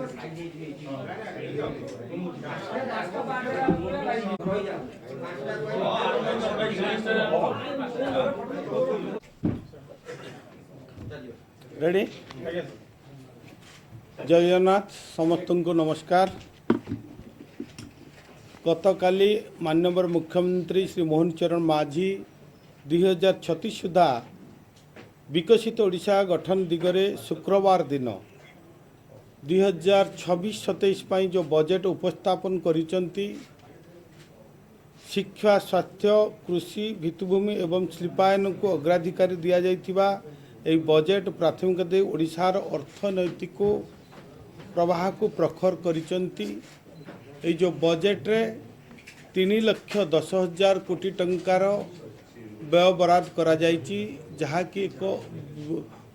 Ready जय जगन्नाथ समस्त को नमस्कार। गतकाली माननीय मुख्यमंत्री श्री मोहन चरण माझी 2036 सुधा विकसित ओडिशा गठन दिगरे शुक्रवार दिन 2026-27 जो बजेट उपस्थापन करिसंती शिक्षा स्वास्थ्य कृषि भित्तिभूमि एवं शिल्पायन को अग्राधिकार दिया जाइथिबा एई बजेट प्राथमिकता दे ओडिशार अर्थनैतिक प्रवाह को प्रखर करिसंती। एई जो बजेट रे 3,10,000 कोटी टंकार व्यय बराद करा जाइछि, जहा कि एक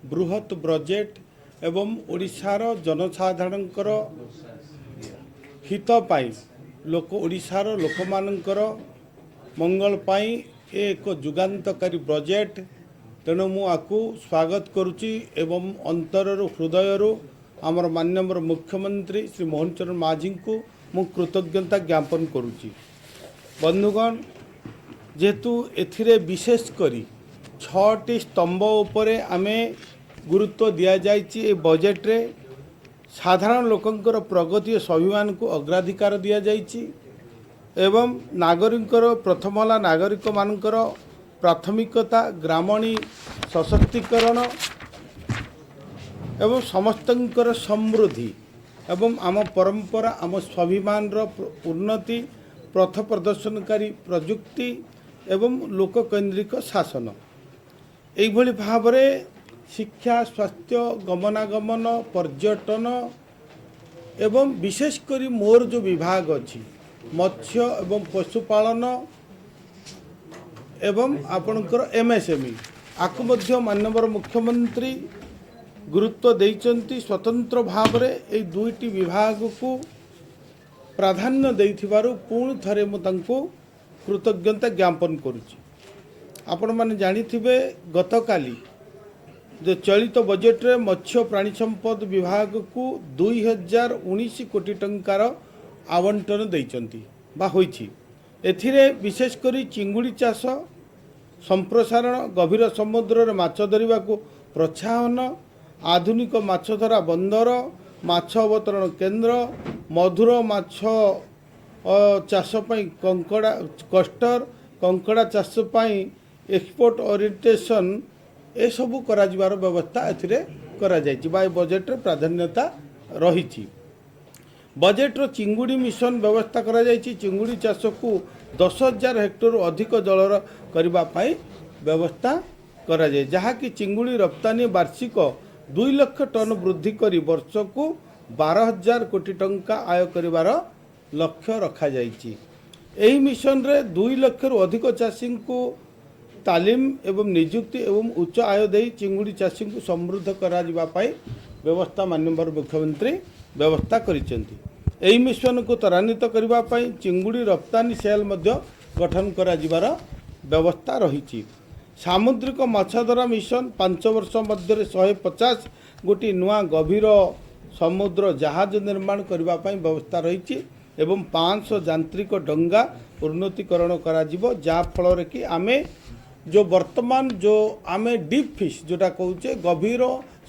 बृहत बजेट एवं ओडिशार जनसाधारणकर हित पाई लोक ओडिशार लोकमानंकर मंगल पाई एक जुगान्तकारी बजेट। तेणु मु आकु स्वागत करुच्ची एवं अंतरु हृदयरु आमर माननीय मुख्यमंत्री श्री मोहन चरण माझी को मु कृतज्ञता ज्ञापन करुच्ची। बंधुगण, जेहेतु एथिरे विशेष करी 6टी स्तंभ उपरे आमे गुरुत्व दिया जाइछि। ए बजेट रे साधारण लोकंकर प्रगति स्वाभिमान को अग्राधिकार दिया जाइछि एवं नागरिकर प्रथम हला नागरिक मानकर प्राथमिकता ग्रामणी सशक्तिकरण एवं समस्तंकर समृद्धि एवं आम परंपरा आम स्वाभिमान उन्नति पथ प्रदर्शनकारी प्रजुक्ति एवं लोककेन्द्रिक शासन एभली भाव शिक्षा स्वास्थ्य गमनागमन पर्यटन एवं विशेषकर मोर जो विभाग अच्छी मत्स्य एवं पशुपालन एवं आपणकर एमएसएमई आकु मध्य माननीय मुख्यमंत्री गुरुत्व देइचंती। स्वतंत्र भाव रे ए दुईटी विभाग को प्राधान्य देइथिबारु पुणी थरे मु तांको कृतज्ञता ज्ञापन करुछि। आपण माने जानिथिबे गतकाली जो चलित बजेट रे मत्स्य प्राणी संपद विभाग को 2019 कोटी टंकार आवंटन देइचंती बा होइछि। एथिरे विशेष करी चिंगुड़ी चाष संप्रसारण गभीर समुद्र रे माछ धरिबा को प्रोत्साहन आधुनिक माछ धरा बंदर माछ अवतरण केन्द्र मधुर माछ चाष पई कंकड़ा कस्टर कंकड़ा चाष पई एक्सपोर्ट ओरिएंटेशन ए सबू करा जिवार व्यवस्था एथिरे करा जाइछि बा बजेट रे प्राधान्यता रहिछि। बजेट रो चिंगुड़ी मिशन व्यवस्था करा जाइछि। चिंगुड़ी चाष को 10,000 हेक्टर अधिक जलर करबा पई व्यवस्था करा जाय, जहा कि चिंगुड़ी रप्तानी वार्षिक 2 लाख टन वृद्धि करी वर्ष को 12,000 कोटी टंका आय करिवार लक्ष्य रखा जाइछि। एही मिशन रे 2 लाख रु अधिक चाषी को तालीम एवं नियुक्ति एवं उच्च आय दे चिंगुड़ी चाषी को समृद्ध करा जिबा पई व्यवस्था माननीय मुख्यमंत्री व्यवस्था करिसेंती। एही मिशन को त्वरान्वित करबा पई चिंगुड़ी रप्तानी सेल मध्य गठन करा जिबार व्यवस्था रहिछि। सामुद्रिक माछधरा मिशन 5 वर्ष मध्य 150 गोटी नुआ गभीर समुद्र जहाज निर्माण करबा पई व्यवस्था रहिछि एवं 500 यांत्रिक डंगा उन्नतीकरण करा जिवो, जा फल कि आमे जो वर्तमान जो आमे डीप फिश जोटा कहूचे गभीर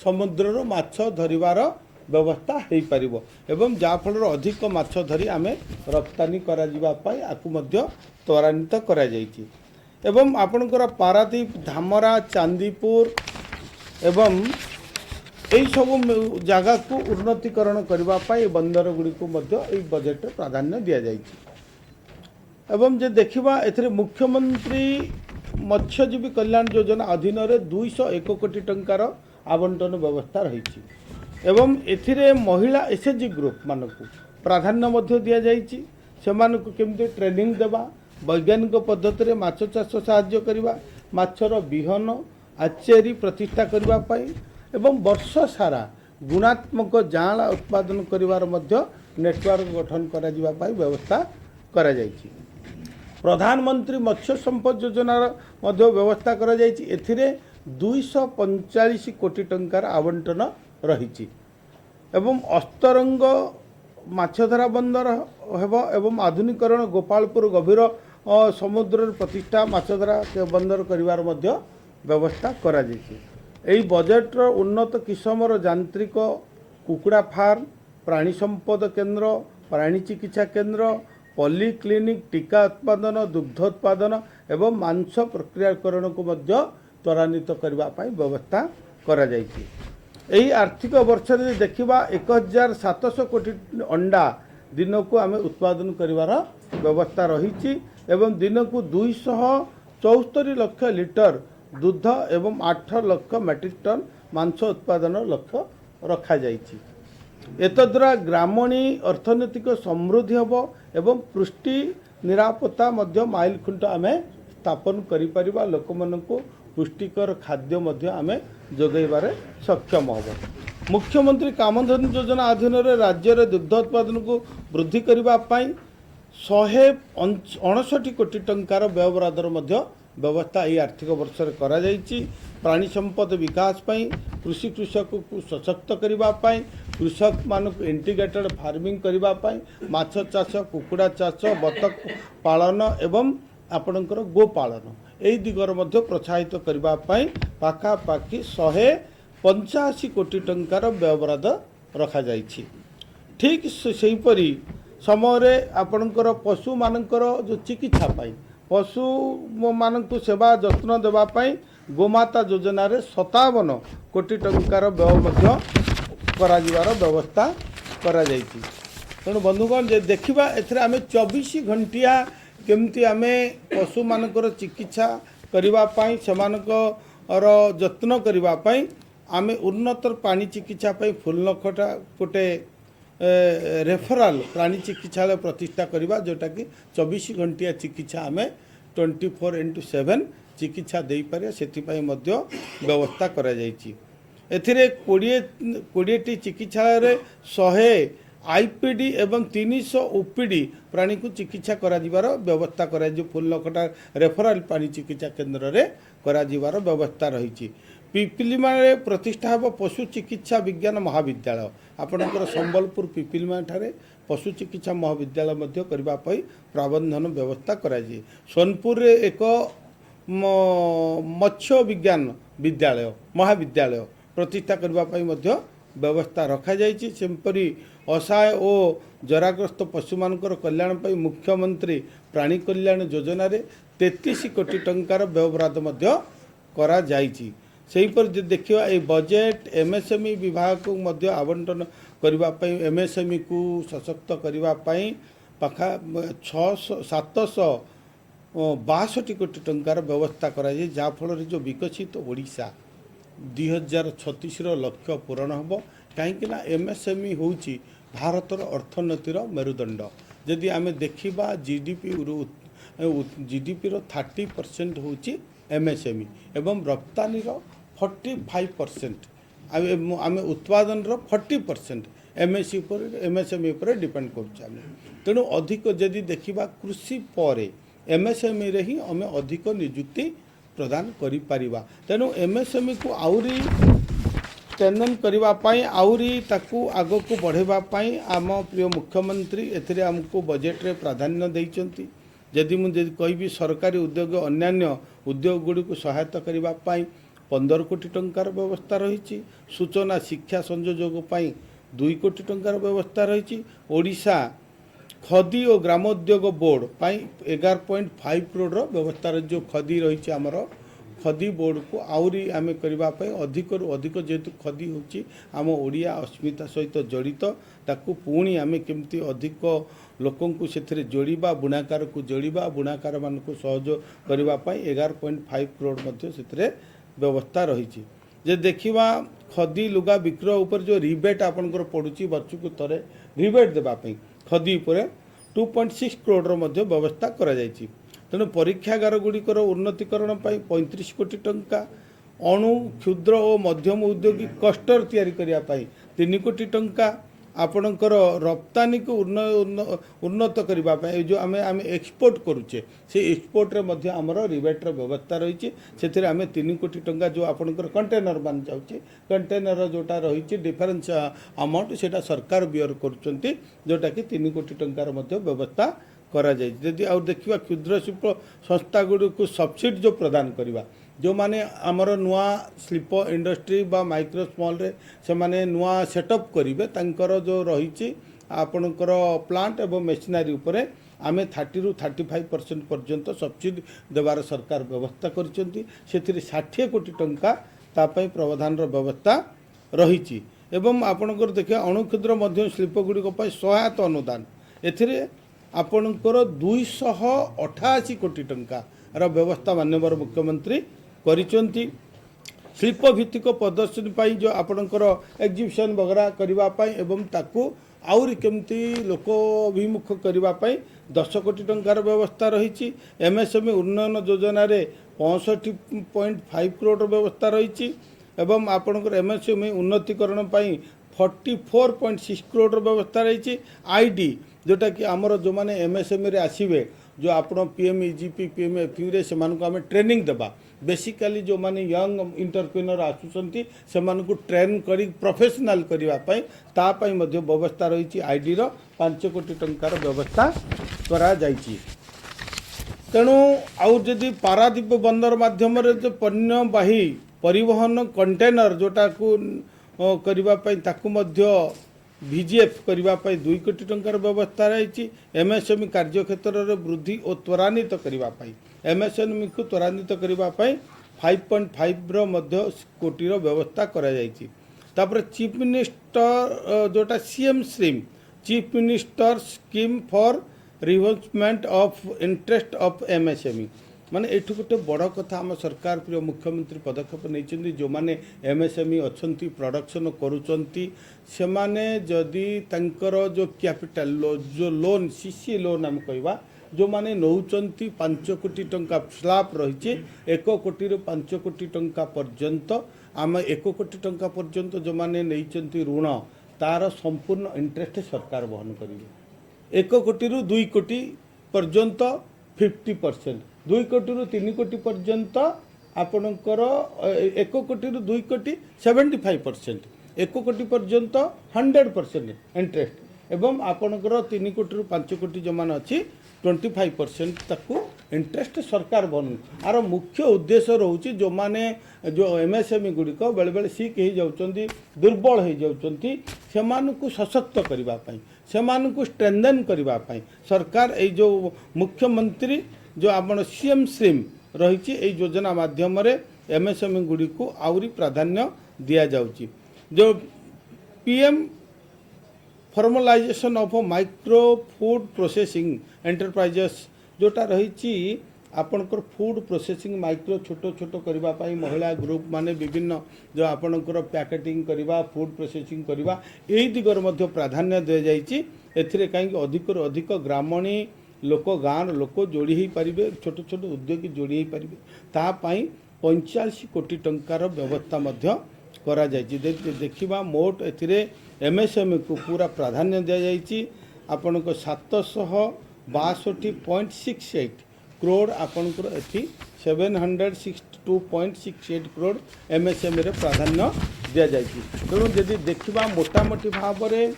समुद्र माछ धरिबार व्यवस्था हो पारिबो एवं जा फल अधिक माछ धरी आमे रप्तानी करा जिबा पई आकु मध्य त्वरान्वित करा जाइछि। एवं आपणकर पारादीप धामरा चांदीपुर एवं यही सब जगह को उन्नतीकरण करबा पई बंदर गुडी को मध्य एई बजेट प्राधान्य दिया जाइछि। एवं जे देखिबा एथिरे मुख्यमंत्री मत्स्यजीवी कल्याण योजना अधीन रे 201 कोटी टंकार आवंटन व्यवस्था रही एवं एथिरे महिला एसएचजी ग्रुप मानकु प्राधान्य मध्य दिया जाइछि। सेमानकु केमते ट्रेनिंग देबा वैज्ञानिक पद्धति रे माछ चाष सहाय्य करबा माछर बिहन आचेरी प्रतिष्ठा करबा पई एवं वर्ष सारा गुणात्मक जाँला उत्पादन करिवार मध्य नेटवर्क गठन करा जिबा पई व्यवस्था करा जाइछि। प्रधानमंत्री मत्स्य संपद योजनार मध्य व्यवस्था करा जाइछि। एथिरे 245 कोटी टंकार आवंटन रहिछि। एवं अस्तरंग माछधरा बंदर हेब एवं आधुनिकरण गोपालपुर गभीर समुद्र प्रतिष्ठा माछधरा बंदर करिवार मध्य व्यवस्था करा जायछि। एही बजेट्र उन्नत किसमर यांत्रिक कुकुड़ा फार्म प्राणी संपद केन्द्र प्राणी चिकित्सा केन्द्र पॉलीक्लिनिक टीका उत्पादन दुग्ध उत्पादन एवं मांस प्रक्रियाकरण को मध्य त्वरान्वित करबा पई व्यवस्था करा जायछि। एही आर्थिक वर्ष रे देखिबा 1700 कोटी अंडा दिन को आम उत्पादन करिवार व्यवस्था रही एवं दिन को 274 लाख लिटर दूध एवं 8 लाख मेट्रिक टन मांस उत्पादन लक्ष्य रखा जायछि। एतद्वारा ग्रामणी अर्थनैतिक समृद्धि हेब एवं पुष्टि निरापत्ता मध्य माइल खुंट आम स्थापन करिपरिबा लोक मानकु पुष्टिकर खाद्य मध्य आम जोगैबारे सक्षम हब। मुख्यमंत्री कामधेनु योजना अधीन राज्य में दुग्ध उत्पादन को वृद्धि करने 159 कोटी टंकार व्ययबरादर मध्य व्यवस्था यही आर्थिक वर्ष में करा जायछि। प्राणी संपद विकास पई कृषि कृषक को सशक्त करने कृषक मानक इंटीग्रेटेड फार्मिंग करने माछ चाष कुकुड़ा चाष बतक पालन एवं आपणकर गो पालन यही दिगर मध्य प्रोत्साहित करने पाखापाखि 185 कोटी टंकार व्ययबराद रखा जायछि। ठीक सेहीपरि समय आपणकर पशु मानकर जो चिकित्सा पाई पशु मानक सेवा जत्न देवाई गोमाता योजना रे 57 कोटी टंकार व्यय मध्य कराजिवार व्यवस्था करा जायछि। तेणु बंधुगण जे देखिबा एथरे आमे 24 घंटिया केमती आमे पशु मानकर चिकित्सा करिबा पाई सेमानकर जत्न करिबा पाई आमे उन्नतर प्राणी चिकित्सा पाई फुलनखटा गोटे रेफराल प्राणी चिकित्सालय प्रतिष्ठा करिबा जोटा कि 24 घंटिया चिकित्सा आमे 24/7 चिकित्सा दे पारे सेथिपाई मध्य व्यवस्था करा जायछि। एथिरे 20 चिकित्सालय रे 100 आईपीडी एवं 300 ओपीडी प्राणी को चिकित्सा करा जिवार व्यवस्था करा जो फुलनखटा रेफराल प्राणी चिकित्सा केन्द्र रे करा जिवार व्यवस्था रही। पिपिलिमा रे प्रतिष्ठा हो पशु चिकित्सा विज्ञान महाविद्यालय आपणकर संबलपुर पिपिलिमा ठारे पशु चिकित्सा महाविद्यालय मध्य करबा पई प्रावधान व्यवस्था करा जी। सोनपुर रे एक मत्स्य विज्ञान विद्यालय महाविद्यालय प्रतिष्ठा करबा पई मध्य व्यवस्था रखा जायछि। सेमपरि असहाय और जराग्रस्त पशु मानकर कल्याण पई मुख्यमंत्री प्राणी कल्याण योजना रे 33 कोटी टंकार व्ययबराद मध्य करा जायछि। सेहीपर जे देखिबा ए बजेट एमएसएमई विभाग को मध्य आवंटन करबा पई एमएसएमई को सशक्त करबा पई पाखा 762 कोटी टंकार व्यवस्था करा जाय जा फल जो विकसित ओडिशा 2036 लक्ष्य पूरण हम कहीं एमएसएमई होची भारतर अर्थनीतिर मेरुदंड। जदि आम देखा जीडीपी रो 30% होची एमएसएमई एवं रप्तानी 45% आम उत्पादन 40% एमएसएमई पर डिपेंड कर। तेणु अधिक जदि देखा कृषि पर एमएसएमई रे ही आम अधिक नियुक्ति प्रदान करि परिबा। तेणु एमएसएमई को आउरी स्ट्रेंथन करने आउरी ताकू आग को बढ़ावाई आम प्रिय मुख्यमंत्री एथिरे आमको बजेट रे प्राधान्य देइचंती। जदि मुझे कहि सरकारी उद्योग अन्यान्य उद्योग गुड़ी को सहायता करने 15 कोटी टंकार व्यवस्था रही। सूचना शिक्षा संयोजक 2 कोटी टंकार व्यवस्था रही। ओडिशा खदी और ग्रामोद्योग बोर्ड 11.5 करोड़ व्यवस्था रही। जो खदी रही आमर खदी बोर्ड को आउरी आम करने अधिक अधिक जेहेतु खदी होची आम ओडिया अस्मिता सहित जड़ित ताकू पुणी आम केमती अधिक लोकं को से जोड़वा बुणाकार को जोड़वा बुणाकार मान को सहयोग करने 11.5 करोड़ मध्य से व्यवस्था रही। जे देखा खदी लुगा विक्रय उपर जो रिबेट आपंकर पड़ुची वर्ष को थरे रिबेट देवाई खदी उपर 2.6 करोड़ मध्य व्यवस्था करा जायछि। तेणु परीक्षागार गुड़िकर उन्नतीकरण 35 कोटी टंका अणु क्षुद्र और मध्यम उद्योगी क्लस्टर तैयारी करने 3 कोटी टंका आपणकर रप्तानी को उन्नत करने जो आम आम एक्सपोर्ट करुचे से एक्सपोर्ट रे मध्य आमर रिबेटर व्यवस्था रही से आम 3 कोटी टंका जो आपणकर कंटेनर मान जाऊँचे कंटेनर जोटा रही डिफरेन्स अमाउंट से सरकार बियर करुँच जोटा कि 3 कोटी टंकार मध्य व्यवस्था करा जाए। यदि आउ देखिए क्षुद्र शिल्प संस्था गुड़ी को सब्सिडी जो प्रदान करवा जो माने आमर नुआ शिल्प इंडस्ट्री बा माइक्रो स्मॉल रे से माने नुआ सेटअप करेंगे तांकर जो रही आपणकर प्लांट एवं मेसिनारी उपरे आमे 30 ରୁ 35% पर्यंत सब्सिडी देवार सरकार व्यवस्था करिसेंती सेथिरे 60 कोटी टंका तापाई प्रावधान व्यवस्था रही एवं आपणकर देखिए अणुक्षुद्र मध्यम शिल्प गुड़ी सहायता अनुदान एथिरे आपणकर 288 कोटी टंका व्यवस्था माननीय मुख्यमंत्री करिसेंती। शिल्प भित्तिक प्रदर्शनी पाई जो आपणकर एग्जिबिशन वगैरह करने एवं ताकू आउरी केमती लोकोभिमुख करने 10 कोटी टंकार व्यवस्था रही। एमएसएमई उन्नयन योजना रे 65.5 करोड़ व्यवस्था रही एवं आपणकर एमएसएमई उन्नतीकरण पाई 44.6 करोड़ व्यवस्था रही। आईडी जोटा कि आमर जो मैंने एमएसएमई रे आसीबे जो आप पीएमईजीपी पीएमएफयू रे सेमानक आम ट्रेनिंग देबा बेसिकली जो माने यंग इंटरप्रेन्योर आसुचंती सेमानकु ट्रेन करी प्रोफेशनल करिवा पई ता पई मध्य व्यवस्था रही। आईडी रो 5 कोटी टंकार व्यवस्था करा जायछि। तेणु आउ जदि पारादीप बंदर माध्यम रे जो पण्यवाही परिवहन कंटेनर जोटा को करबा पई ताकु मध्य VGF करने 2 कोटी टंकार व्यवस्था रही। एमएसएमई कार्यक्षेत्र में वृद्धि और त्वरान्वित करने एमएसएमई को त्वरान्वित करने 5.5 कोटीर व्यवस्था करा जायछि। तापर चीफ मिनिस्टर जोटा CM stream chief minister scheme for reimbursement of interest of MSME माने एठु गोटे बड़ कथा आम सरकार प्रिय मुख्यमंत्री पदक्षेप नहीं जो माने एमएसएमई अच्छी प्रोडक्शन करुचंती से माने जदि तंकर जो कैपिटल जो लोन सीसी लोन आम कहवा जो माने नौचंती 5 कोटी टंका स्लैब रही 1 कोटी 5 कोटी टंका पर्यंत आम 1 कोटी टंका पर्यंत जो माने नहीं ऋण तार संपूर्ण इंटरेस्ट सरकार वहन करेंगे। 1 कोटी 2 कोटी पर्यंत 50% 2 कोटी 3 कोटी पर्यंत आपणकर 1 कोटी 2 कोटी 75% 1 कोटी पर्यंत 100% इंटरेस्ट एवं आपणकर 3 कोटी 5 कोटी जो मान अच्छी 25% ताकू इंटरेस्ट सरकार बन आर मुख्य उद्देश्य रोचे जो माने जो एमएसएमई गुड़िक बेले बेले सिक हो जाउछंती दुर्बल हो जाउछंती सेमानकु सशक्त करने सेमानकु स्ट्रेंथन करने सरकार ए जो मुख्यमंत्री जो आपण सीएम स्ट्रीम रही योजना माध्यम एमएसएमई गुड़ी को आउरी प्राधान्य दिया जाउची। जो PM formalisation of micro food processing enterprises जोटा रही आपणकर फूड प्रोसेसिंग माइक्रो छोट छोट करने महिला ग्रुप माने विभिन्न जो आपणकर पैकेटिंग करवा फूड प्रोसेसिंग करवा यही दिगर मध्य प्राधान्य दि जाइए। एथिरे कहीं अधिक अधिक ग्रामणी लोक गाँव लोक जोड़ी हो पारे छोट छोट उद्योगी जोड़ी हो पारे तापाई 45 कोटी टंकार व्यवस्था मध्य करा जायछि। देखिबा मोट एथिरे एमएसएमई को पूरा प्राधान्य दि जाइछि। आपनको 762.68 करोड़ आपनकर एथि 762.68 करोड़ एमएसएमई रे प्राधान्य दि जाइछि। तेणु यदि देखिबा मोटामोटी भाव में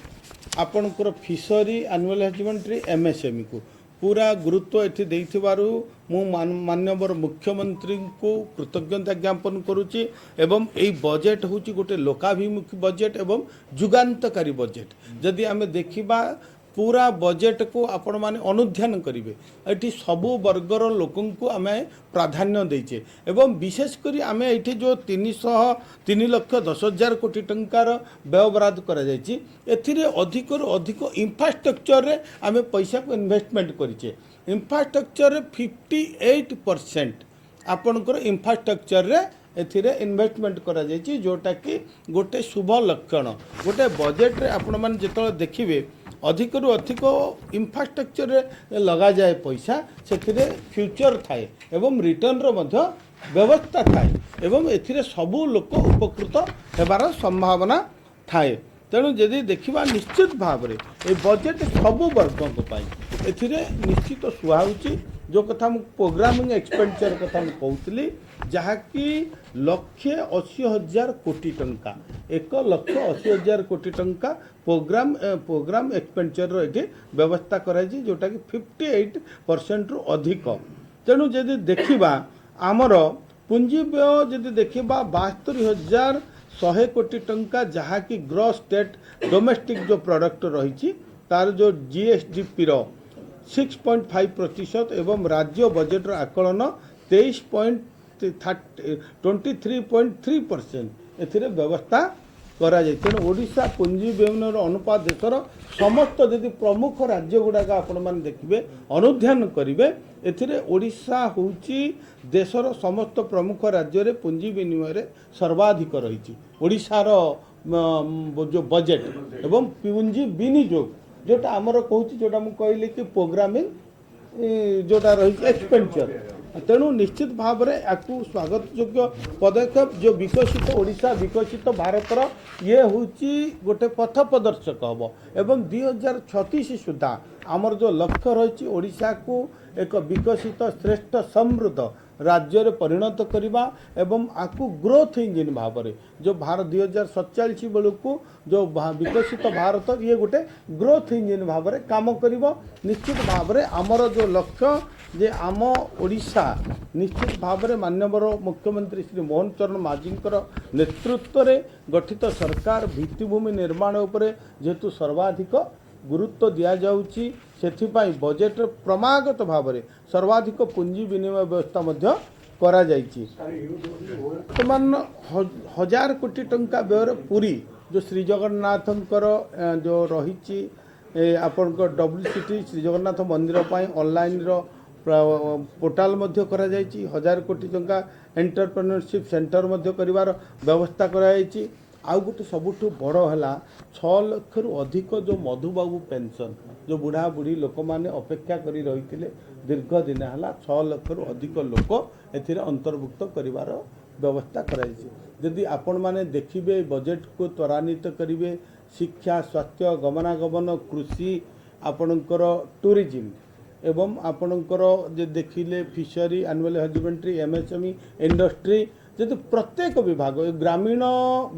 आपनकर फिशरी एनुअल हजबेंड्री एमएसएमई को पूरा गुरुत्व एठी देइथिबारु मु माननीय मुख्यमंत्री को कृतज्ञता ज्ञापन करुच्ची एवं यही बजेट हूँ गोटे लोकाभिमुखी बजेट एवं जुगान्तकारी बजेट। जदि आम देखा पूरा बजेट को आपण माने अनुध्यान करेंगे ये सबु वर्गर लोकों को आम प्राधान्य देचे एवं विशेषकर आम ये जो 3,10,000 कोटी टंकार व्यय बराद करा जायछि एथिरे अधिक अधिक इंफ्रास्ट्रक्चर रे आम पैसा को इन्वेस्टमेंट करिचे। इंफ्रास्ट्रक्चर रे 58% आपणकर इंफ्रास्ट्रक्चर रे एथिरे इन्वेस्टमेंट करा जायछि जोटा कि गोटे शुभ लक्षण। गोटे बजेट रे आपण माने जेतले देखिबे अधिक अधिक इंफ्रास्ट्रक्चर लगा जाए पैसा से फ्यूचर थाए एवं रिटर्न मध्य व्यवस्था थाए एवं एथिरे सबू लोक उपकृत हेबार संभावना थाए। तेणु जदि देखा निश्चित भाव में ये बजेट सबू वर्गों निश्चित सुहाऊँगी जो कथा प्रोग्रामिंग एक्सपेंडिचर कथा कहूली जहाँकि 1,80,000 कोटी टंका 1,80,000 कोटी टंका प्रोग्राम एक्सपेंडिचर ये व्यवस्था कराई जोटा कि 58% रु अधिक। तेणु जदि देखा आमर पुंजी व्यय जदि देखा 72,100 कोटी टंका जहाँकि ग्रॉस स्टेट डोमेस्टिक जो प्रोडक्ट रही तार जो जीएसडीपी 6.5% एवं राज्य बजेट आकलन 23.3% एथिरे व्यवस्था करा जाय। तेणु ओडिशा पुंजी व्ययनर अनुपात देशर समस्त यदि प्रमुख राज्य गुड़ाक आपण मैंने देखिए अनुध्यान करेंगे एथिरे ओडिशा होउची देशर समस्त प्रमुख राज्य रे पुंजी विनिमय रे सर्वाधिक रही ओडिशार जो बजेट एवं पुंजी विनियोग जोटा आमर कहूँ जोटा मुझे कहली कि प्रोग्रामिंग जोटा रही एक्सपेंडिचर। तेणु निश्चित भाव में आपको स्वागत योग्य पदक्षेप जो विकसित ओडिशा विकसित भारतर ये हूँ गोटे पथ प्रदर्शक हम एवं 2036 सुधा आमर जो लक्ष्य रही ओडिशा को एक विकसित श्रेष्ठ समृद्ध राज्य रे परिणत करवा एवं आपको ग्रोथ इंजिन भाव में जो भारत 2047 बेलू को जो विकसित भारत ये गोटे ग्रोथ इंजिन भाव में काम करिवो। निश्चित भाव में आमर जो लक्ष्य जे आम ओडिशा निश्चित भाव में माननीय मुख्यमंत्री श्री मोहन चरण माझींकर नेतृत्व में गठित सरकार भित्तिभूमि निर्माण उपरे जेहेतु सर्वाधिक गुरुत्व दि जाउची सेथिपाई बजेट क्रमागत भाव में सर्वाधिक पुंजी विनिमय व्यवस्था मध्य करा जाइछि। वर्तमान 1,000 कोटी टंका व्यय पुरी जो श्री जगन्नाथंकर जो रही आपण WCT श्री जगन्नाथ मंदिर पाई ऑनलाइन रो पोर्टाल मध्य करा जाइछि 1,000 कोटी टंका एंटरप्रेन्योरशिप सेंटर मध्य करिवार व्यवस्था करा जाइछि। आउ गोटे सबुठु बड़ है 6 लाख रु अधिक जो मधुबाबू पेंशन जो बुढ़ा बुढ़ी लोक मैंने अपेक्षा करी रही दीर्घ दिन है 6 लाख रु अधिक लोक ए अंतर्भुक्त करिवार व्यवस्था कराई। यदि आपण माने देखिबे बजेट को त्वरान्वित करिवे शिक्षा स्वास्थ्य गमनागमन कृषि आपणकर टूरिज्म एवं आपणकर जे देखिले fishery annual husbandry MSME industry जदि प्रत्येक विभाग ग्रामीण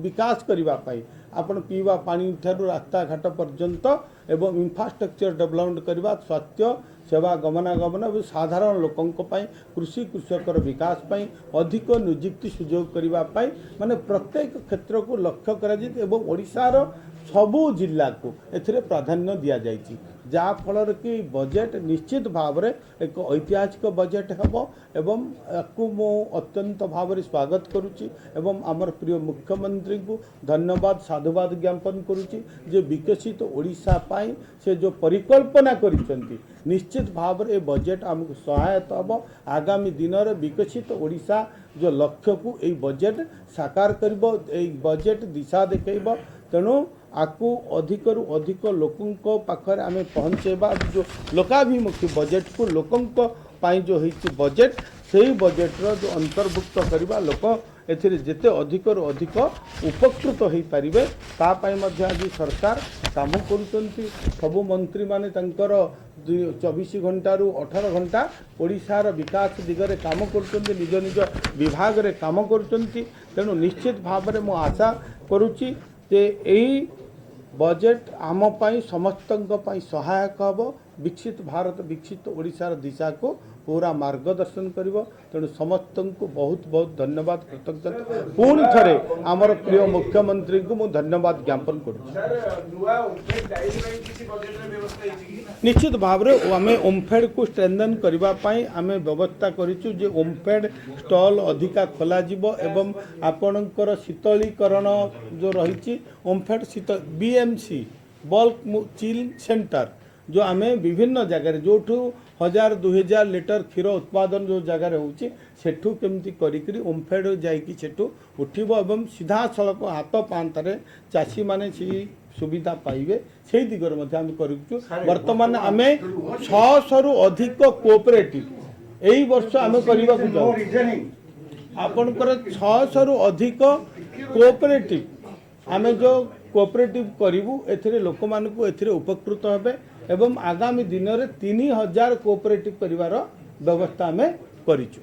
विकास करने आपण पीवा पानी ठारू रास्ता घाट पर्यंत एवं इंफ्रास्ट्रक्चर डेवलपमेंट करवा स्वास्थ्य सेवा गमनागमन और साधारण लोकों कृषि कृषकर विकास पाई अधिक नियुक्ति सुजोग करने माने प्रत्येक क्षेत्र को लक्ष्य कर ओडिशार सबू जिला को एथिरे प्राधान्य दि जाइछि जहाँ फल कि बजेट निश्चित भाव में एक ऐतिहासिक बजेट हम एवं आपको मु अत्यंत भाव में स्वागत करुच्ची एवं आमर प्रिय मुख्यमंत्री को धन्यवाद साधुवाद ज्ञापन करुच्ची जे विकसित ओडिशा पाई से जो परिकल्पना करिसेंती निश्चित भाव में बजेट आमको सहायता हम आगामी दिन में विकसित ओडिशा जो लक्ष्य को यही बजेट साकार करिबो एई बजेट दिशा देखैबो। तेणु आपको अधिक रु अधिक लोकों पाखरे आम पहुँचेबा जो लोकाभिमुखी बजेट को लोकों पाई जो होती बजेट से बजेट्र जो अंतर्भुक्त करवा लोक एथिरे जेते अधिक रु अधिक उपकृत हो पारिबे तापाई मध्य आज सरकार काम करुचंती सबु मंत्री माने तंकर 24 घंटा रु 18 घंटा ओडिशार विकास दिगरे काम करुचंती निज निज विभाग रे काम करुचंती। तेणु निश्चित भाव में मु आशा करुच्ची जे एही बजेट आम पाई समस्तंक पाई सहायक हम विकसित भारत विकसित ओडिशार दिशा को पूरा मार्गदर्शन करिवो। तेणु समस्त को बहुत बहुत धन्यवाद कृतज्ञता पुणी थरे आमर प्रिय मुख्यमंत्री को मु धन्यवाद ज्ञापन करूँ। निश्चित भाव में आम ओमफेड को स्ट्रेंथन करने आम व्यवस्था करूँ जे ओमफेड स्टल अधिका खोल एवं आपणकर शीतलीकरण जो रही ओमफेड शीतल BMC बल्क चिल सेंटर जो आम विभिन्न जगार जो 1000-2000 लिटर क्षीर उत्पादन जो जगार होठू केमती करी ओमफेड जाठू उठब एवं सीधा सड़क हाथ पांतारे चाषी माने सुविधा पाइबे से दिगरे आम करूँ। वर्तमान आम 600 रु अधिक कोऑपरेटिव यही वर्ष आम करने को आपणकर 600 रु अधिक कोऑपरेटिव आम जो कोऑपरेटिव करूँ एथिरे लोक मानकु एथिरे उपकृत हेबे एवं आगामी दिन में 3000 कोऑपरेटिव करिवार व्यवस्था आम करिचु।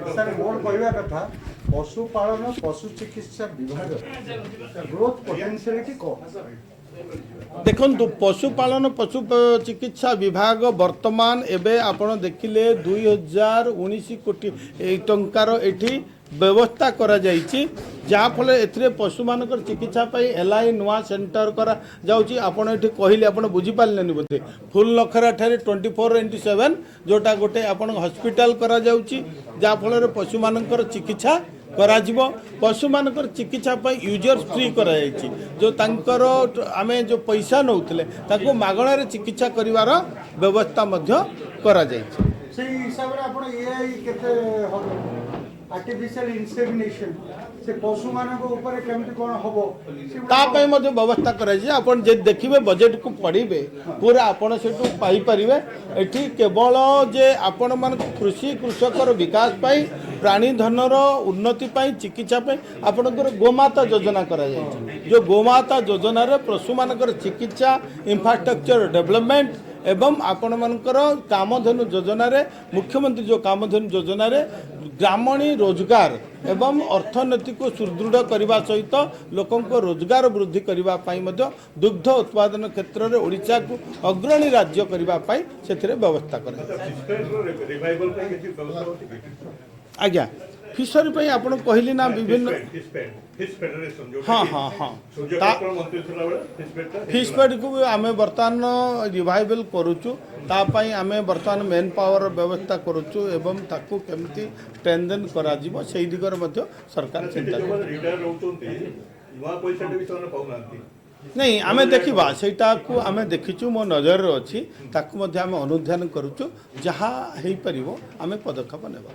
सर मोर कहवा कथा पशुपालन पशु चिकित्सा विभाग ग्रोथ पोटेंशियलिटी कौन देखु पशुपालन पशु चिकित्सा विभाग वर्तमान एबे आपण देखिले 2019 कोटी टंकार एठी व्यवस्था करा जाइछि जाफल एथिरे पशु मानकर चिकित्सा पाई एलआई नुआ सेंटर करा जाउछि। आपण एठी कहिले आपण बुझी पारलेनी बोधे फुल नखरा ठारे 24/7 जोटा गोटे आपण हॉस्पिटल करा जाउछि जाफल पशु मानकर चिकित्सा करा जिवो। पशु मानकर चिकित्सा पाई यूजर्स फ्री करा जाइछि जो तांकर आमे जो पैसा नउथले ताको मागणा रे चिकित्सा करिवार व्यवस्था मध्य करा जाइछि। सेही हिसाब रे आपण एआई केते हबो आर्टिफिशियल इंसेमिनेशन से पशु मानक ऊपर केमति कोन हबो तापाई मध्य व्यवस्था कराई आपण जे देखिबे बजेट को पढ़िबे पूरा आपण सेटू पाई परिबे। एठी केवल जे आपण मान कृषि कृषकर विकास पाई प्राणी धनर उन्नति पाई चिकित्सा पाई आपणकर गोमाता योजना करा जाय जो गोमाता योजना रे पशु मानकर चिकित्सा इंफ्रास्ट्रक्चर डेवलपमेंट एवं आपण मानकर कामधेनु योजना रे मुख्यमंत्री जो कामधेनु योजना रे ग्रामीण रोजगार एवं अर्थनीति को सुदृढ़ करने सहित लोकों को रोजगार वृद्धि करने दुग्ध उत्पादन क्षेत्र में ओडिशा को अग्रणी राज्य करने से व्यवस्था कर आज्ञा फिशरी पे आपण कहली ना विभिन्न हाँ हाँ हाँ फिश पेड को भी आम बर्तमान रिवाइवल करुचु तापाई आम बर्तमान मेन पावर व्यवस्था करुचु एवं ताकू केमती स्ट्रेंथन करा जिवो सेही दिगरे मध्य सरकार चिंता नहीं आम देखा सेटा को आम देखीचु मो नजर अच्छी ताकू मध्य आम अनुध्यान करुचु जहाँ हो पारिबो आम पदक्षेप नेबा।